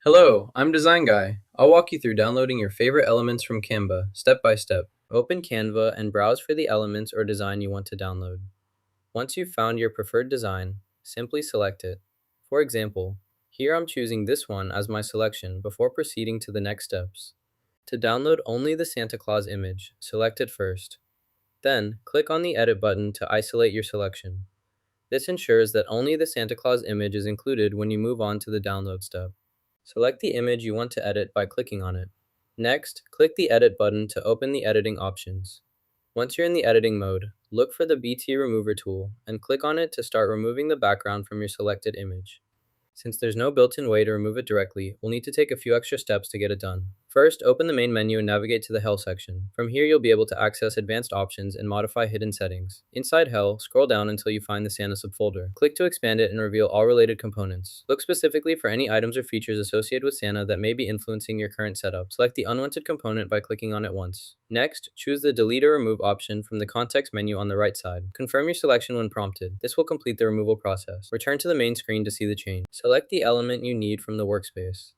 Hello, I'm Design Guy. I'll walk you through downloading your favorite elements from Canva, step by step. Open Canva and browse for the elements or design you want to download. Once you've found your preferred design, simply select it. For example, here I'm choosing this one as my selection before proceeding to the next steps. To download only the Santa Claus image, select it first. Then, click on the Edit button to isolate your selection. This ensures that only the Santa Claus image is included when you move on to the download step. Select the image you want to edit by clicking on it. Next, click the Edit button to open the editing options. Once you're in the editing mode, look for the BT Remover tool and click on it to start removing the background from your selected image. Since there's no built-in way to remove it directly, we'll need to take a few extra steps to get it done. First, open the main menu and navigate to the Help section. From here, you'll be able to access advanced options and modify hidden settings. Inside Help, scroll down until you find the Santa subfolder. Click to expand it and reveal all related components. Look specifically for any items or features associated with Santa that may be influencing your current setup. Select the unwanted component by clicking on it once. Next, choose the Delete or Remove option from the context menu on the right side. Confirm your selection when prompted. This will complete the removal process. Return to the main screen to see the change. Select the element you need from the workspace.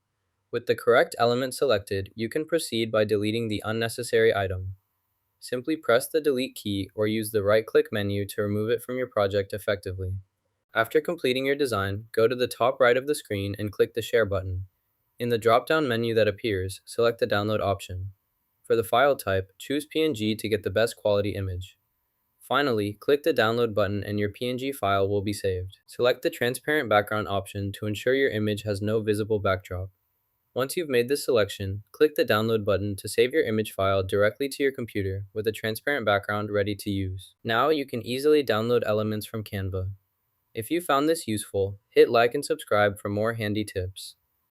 With the correct element selected, you can proceed by deleting the unnecessary item. Simply press the Delete key or use the right-click menu to remove it from your project effectively. After completing your design, go to the top right of the screen and click the Share button. In the drop-down menu that appears, select the Download option. For the file type, choose PNG to get the best quality image. Finally, click the Download button and your PNG file will be saved. Select the Transparent Background option to ensure your image has no visible backdrop. Once you've made this selection, click the Download button to save your image file directly to your computer with a transparent background ready to use. Now you can easily download elements from Canva. If you found this useful, hit like and subscribe for more handy tips.